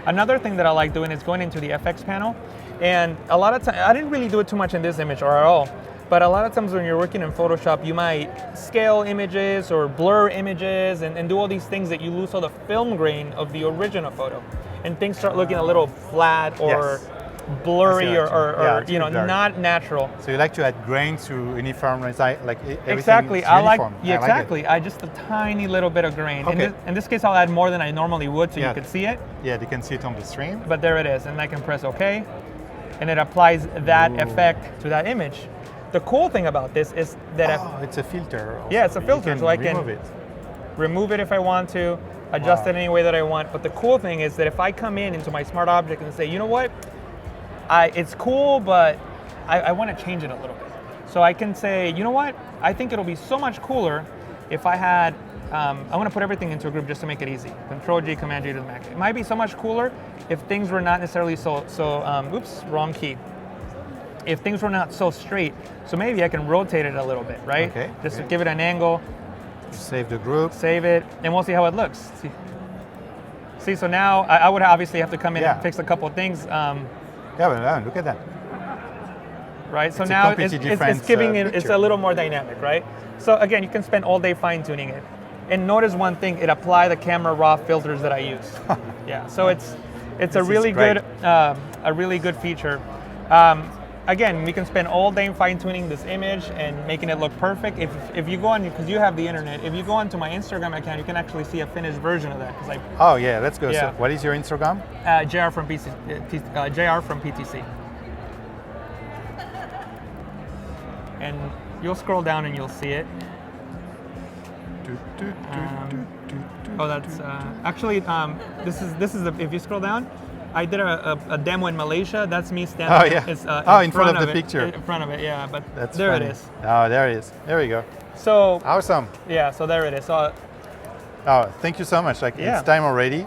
Another thing that I like doing is going into the FX panel, and a lot of times I didn't really do it too much in this image or at all. But a lot of times when you're working in Photoshop, you might scale images or blur images and do all these things that you lose all the film grain of the original photo, and things start looking a little flat or Yes. blurry I see what you mean. Yeah, or it's you know, blurry. not natural. So you like to add grain to uniform, like everything Exactly. is I like uniform. yeah, I like it. exactly. I just a tiny little bit of grain. Okay. In this case, I'll add more than I normally would, so Yeah. you could see it. Yeah, they can see it on the stream. But there it is, and I can press OK, and it applies that Ooh. effect to that image. The cool thing about this is that Oh, it's a filter. Also. Yeah, it's a filter, You can so I can remove it. remove it if I want to, adjust Wow. it any way that I want. But the cool thing is that if I come into my smart object and say, you know what, it's cool, but I want to change it a little bit. So I can say, you know what, I think it'll be so much cooler if I had, I want to put everything into a group just to make it easy. Control G, Command G to the Mac. It might be so much cooler if things were not necessarily oops, wrong key. If things were not so straight. So maybe I can rotate it a little bit, right? Okay, Just to okay. give it an angle, Save the group. save it, and we'll see how it looks. See, so now I would obviously have to come in Yeah. and fix a couple of things, Yeah, but look at that. right? So It's a now completely it's different, giving it, it's picture. a little more dynamic, right? So again, you can spend all day fine tuning it. And notice one thing, it apply the camera raw filters that I use. Yeah, so it's a This is really great. good feature. Again, we can spend all day fine tuning this image and making it look perfect. If you go on, because you have the internet, if you go onto my Instagram account, you can actually see a finished version of that. Because Oh yeah, let's go. Yeah. So what is your Instagram? JR from PTC. And you'll scroll down and you'll see it. Oh, that's actually this is if you scroll down, I did a demo in Malaysia. That's me standing. Oh yeah. It's, in front of the it, picture. In front of it, yeah. But That's there funny. it is. Oh, there it is. There we go. So Awesome. yeah, so there it is. So Oh, thank you so much. Like Yeah. it's time already.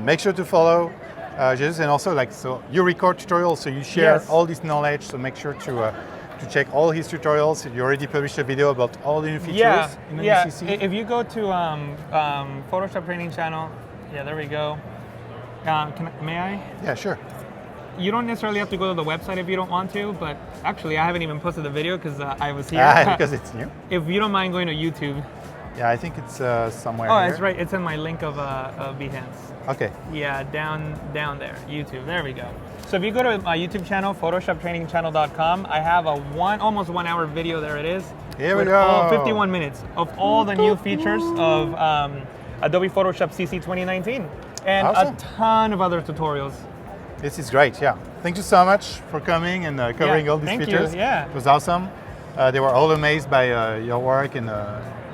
Make sure to follow Jesus, and also so you record tutorials, so you share Yes. all this knowledge. So make sure to check all his tutorials. You already published a video about all the new features in the yeah. UCC. If you go to Photoshop training channel, yeah, there we go. May I? Yeah, sure. You don't necessarily have to go to the website if you don't want to, but actually I haven't even posted the video because I was here. Because it's new. If you don't mind going to YouTube. Yeah, I think it's somewhere. Oh, here. that's right. It's in my link of Behance. Okay. Yeah, down there, YouTube. There we go. So if you go to my YouTube channel, photoshoptrainingchannel.com, I have a almost 1 hour video. There it is. Here we with go. all 51 minutes of all the new features of Adobe Photoshop CC 2019, and Awesome. a ton of other tutorials. This is great. Yeah. Thank you so much for coming and covering all these thank you, features. yeah. It was awesome. They were all amazed by your work and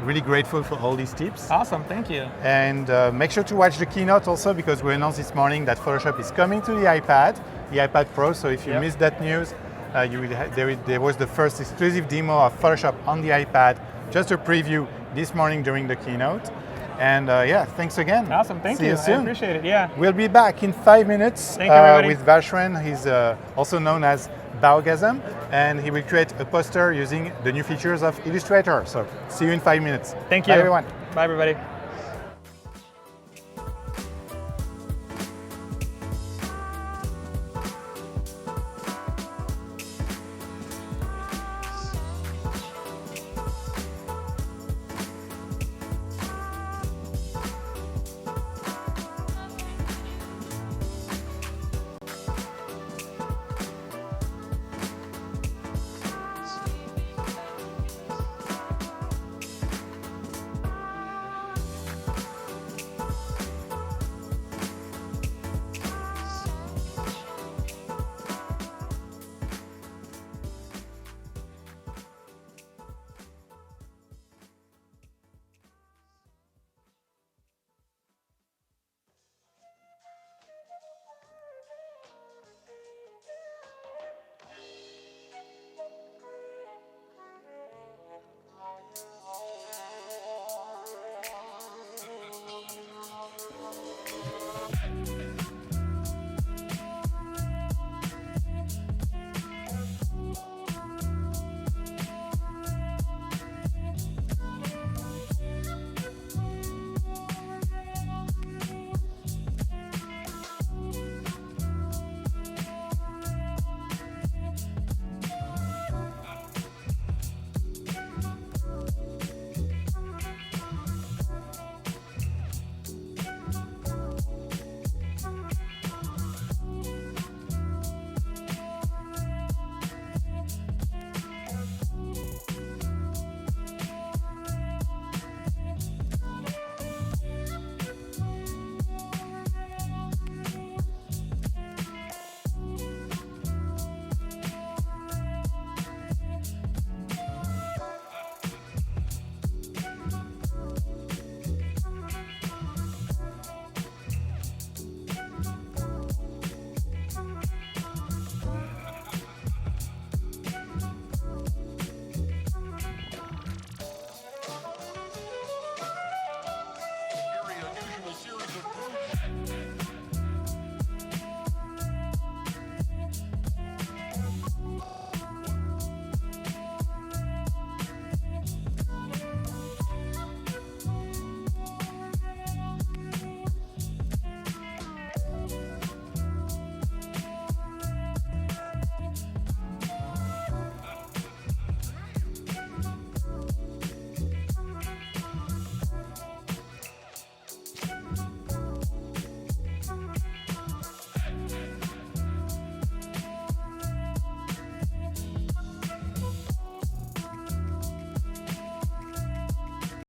really grateful for all these tips. Awesome, thank you. And make sure to watch the keynote also, because we announced this morning that Photoshop is coming to the iPad Pro. So if you Yep. missed that news, there was the first exclusive demo of Photoshop on the iPad, just a preview this morning during the keynote. And yeah, thanks again. Awesome, thank See you. you soon. I appreciate it, yeah. We'll be back in 5 minutes Thank you, everybody. with Vashran. He's also known as Baugasm, and he will create a poster using the new features of Illustrator. So see you in 5 minutes. Thank you. Bye, everyone. Bye, everybody.